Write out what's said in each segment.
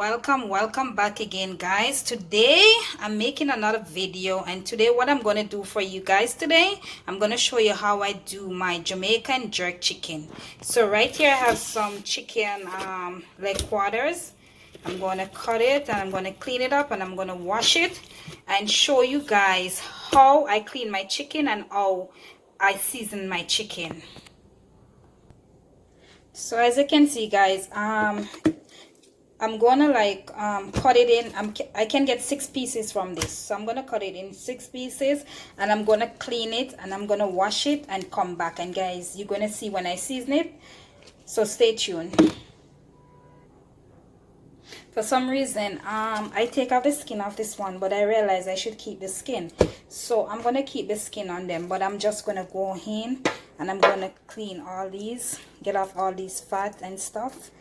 welcome back again, guys. Today I'm making another video, and today what I'm going to do for you guys today, I'm going to show you how I do my Jamaican jerk chicken. So right here I have some chicken leg quarters. I'm going to cut it and I'm going to clean it up and I'm going to wash it and show you guys how I clean my chicken and how I season my chicken. So as you can see, guys, I'm gonna cut it in. I can get 6 pieces from this, so I'm gonna cut it in 6 pieces and I'm gonna clean it and I'm gonna wash it and come back, and guys, you're gonna see when I season it, so stay tuned. For some reason I take off the skin off this one, but I realize I should keep the skin, so I'm gonna keep the skin on them, but I'm just gonna go in and I'm gonna clean all these, get off all these fat and stuff.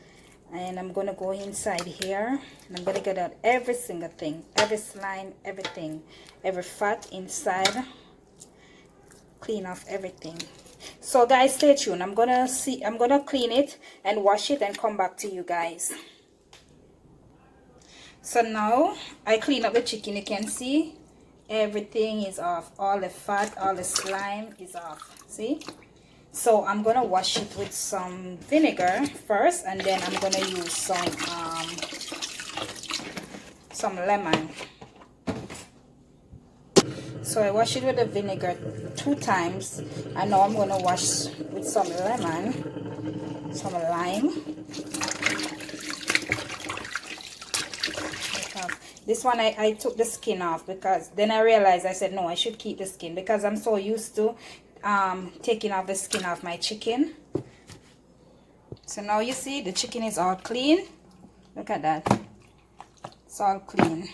And I'm going to go inside here and I'm going to get out every single thing, every slime, everything, every fat inside, clean off everything. So guys, stay tuned. I'm going to clean it and wash it and come back to you guys. So now I clean up the chicken. You can see everything is off, all the fat, all the slime is off. See? So I'm gonna wash it with some vinegar first, and then I'm gonna use some lemon. So I wash it with the vinegar 2 times, and now I'm gonna wash with some lemon, some lime. This one I took the skin off, because then I realized, I said no, I should keep the skin because I'm so used to taking off the skin off my chicken. So now you see the chicken is all clean. Look at that, it's all clean.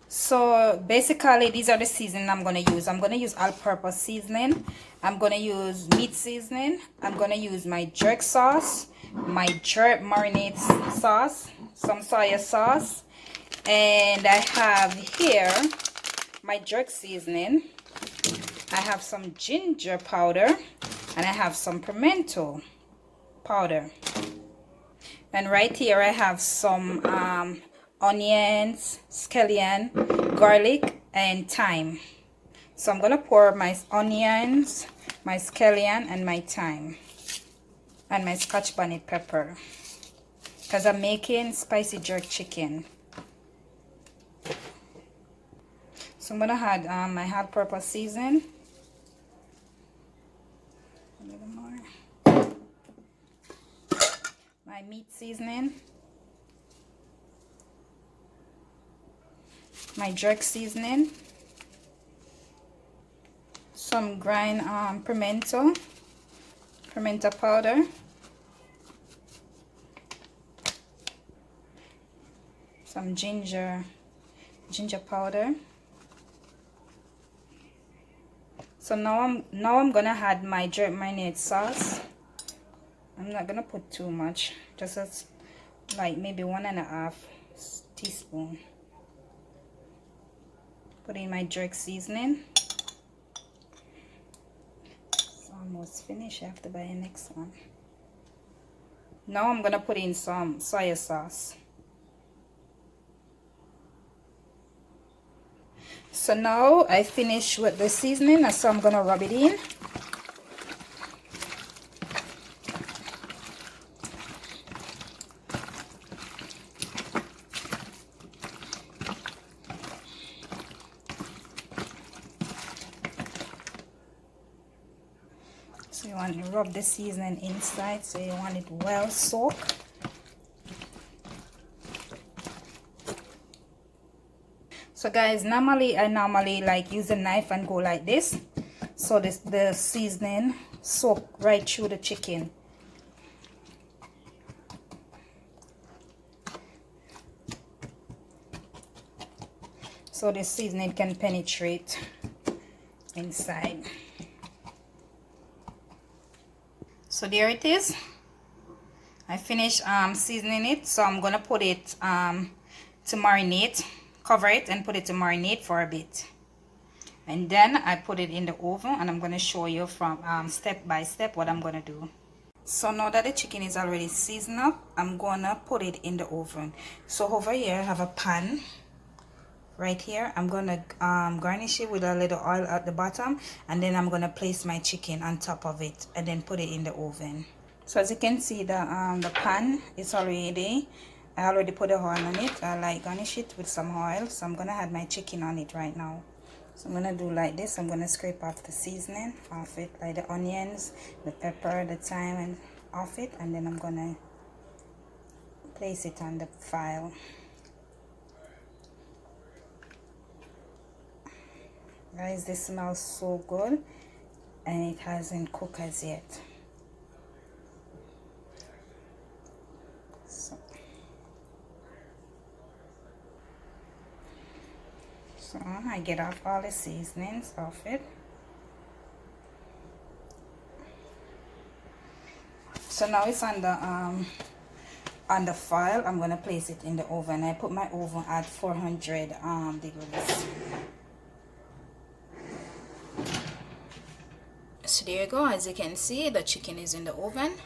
So basically these are the seasoning I'm going to use. I'm going to use all-purpose seasoning, I'm going to use meat seasoning, I'm going to use my jerk sauce, my jerk marinade sauce, some soy sauce, and I have here my jerk seasoning. I have some ginger powder and I have some pimento powder, and right here I have some onions, scallion, garlic, and thyme. So I'm gonna pour my onions, my scallion, and my thyme, and my Scotch bonnet pepper, because I'm making spicy jerk chicken. So I'm gonna add my all-purpose season. A little more. My meat seasoning. My jerk seasoning. Some grind pimento powder. Some ginger powder. So now I'm gonna add my jerk marinade sauce. I'm not gonna put too much, just as like maybe 1.5 teaspoon. Put in my jerk seasoning. It's almost finished. I have to buy the next one. Now I'm gonna put in some soy sauce. So now I finished with the seasoning, so I'm gonna rub it in. So you want to rub the seasoning inside, so you want it well soaked. So guys, I normally like use a knife and go like this, so the seasoning soak right through the chicken. So the seasoning can penetrate inside. So there it is. I finished seasoning it, so I'm gonna put it to marinate. Cover it and put it to marinate for a bit, and then I put it in the oven, and I'm going to show you from step by step what I'm going to do. So now that the chicken is already seasoned up, I'm gonna put it in the oven. So over here I have a pan right here. I'm gonna garnish it with a little oil at the bottom, and then I'm gonna place my chicken on top of it and then put it in the oven. So as you can see, the pan is already, I already put the oil on it. I like garnish it with some oil, so I'm gonna add my chicken on it right now. So I'm gonna do like this. I'm gonna scrape off the seasoning off it, like the onions, the pepper, the thyme, and off it, and then I'm gonna place it on the file. Guys, this smells so good, and it hasn't cooked as yet. So I get off all the seasonings off it. So now it's on the file. I'm gonna place it in the oven. I put my oven at 400 degrees. So there you go. As you can see, the chicken is in the oven.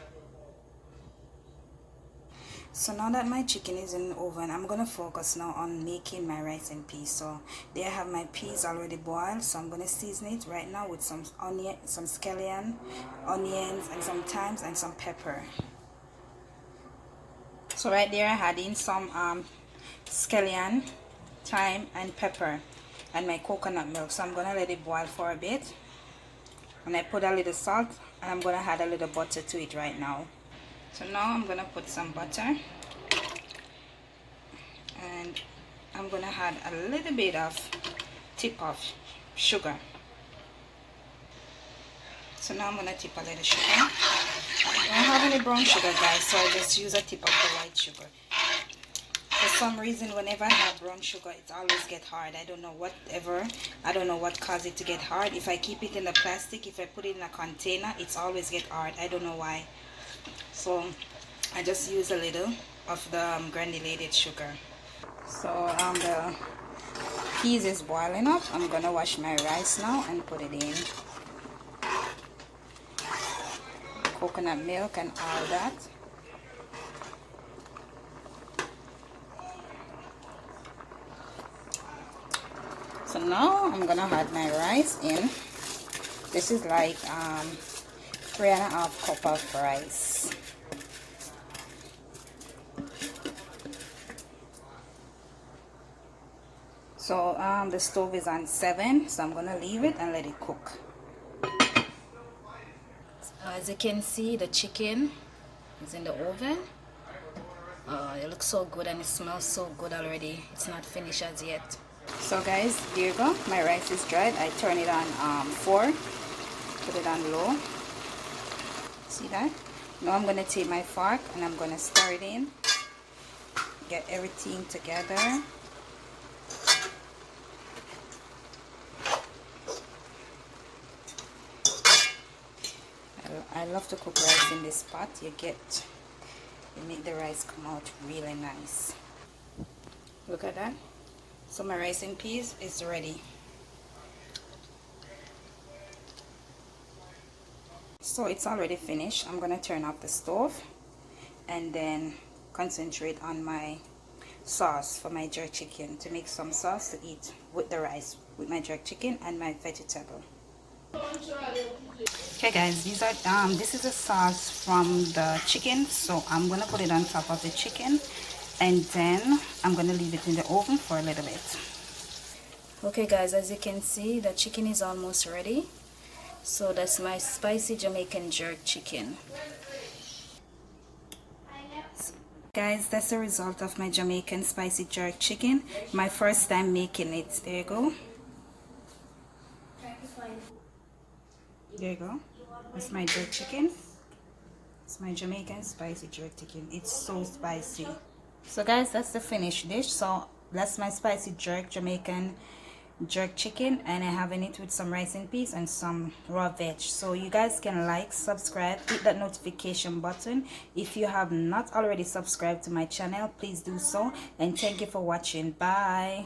So now that my chicken is in the oven, I'm gonna focus now on making my rice and peas. So there I have my peas already boiled, so I'm gonna season it right now with some onion, some scallion, onions, and some thyme and some pepper. So right there I had in some scallion, thyme, and pepper, and my coconut milk. So I'm gonna let it boil for a bit, and I put a little salt, and I'm gonna add a little butter to it right now. So now I'm gonna put some butter, and I'm gonna add a little bit of tip of sugar. So now I'm gonna tip a little sugar. I don't have any brown sugar, guys, so I just use a tip of the white sugar. For some reason, whenever I have brown sugar, it always gets hard. I don't know what caused it to get hard. If I keep it in the plastic, if I put it in a container, it's always get hard. I don't know why. So I just use a little of the granulated sugar. So the peas is boiling up. I'm gonna wash my rice now and put it in. Coconut milk and all that. So now I'm gonna add my rice in. This is like 3.5 cup of rice. So the stove is on 7, so I'm gonna leave it and let it cook. So as you can see, the chicken is in the oven. It looks so good and it smells so good already. It's not finished as yet. So guys, there you go. My rice is dried. I turn it on 4, put it on low. See that? Now I'm gonna take my fork and I'm gonna stir it in. Get everything together. I love to cook rice in this pot. You make the rice come out really nice. Look at that. So my rice and peas is ready. So it's already finished. I'm gonna turn off the stove and then concentrate on my sauce for my jerk chicken, to make some sauce to eat with the rice, with my jerk chicken and my vegetable. Okay guys, this is a sauce from the chicken, so I'm gonna put it on top of the chicken and then I'm gonna leave it in the oven for a little bit. Okay guys, as you can see, the chicken is almost ready. So that's my spicy Jamaican jerk chicken. Guys, that's the result of my Jamaican spicy jerk chicken. My first time making it. There you go. There you go. That's my jerk chicken. It's my Jamaican spicy jerk chicken. It's so spicy. So guys, that's the finished dish. So that's my spicy Jamaican jerk chicken, and I have in it with some rice and peas and some raw veg. So you guys can like, subscribe, hit that notification button. If you have not already subscribed to my channel, please do so, and thank you for watching. Bye.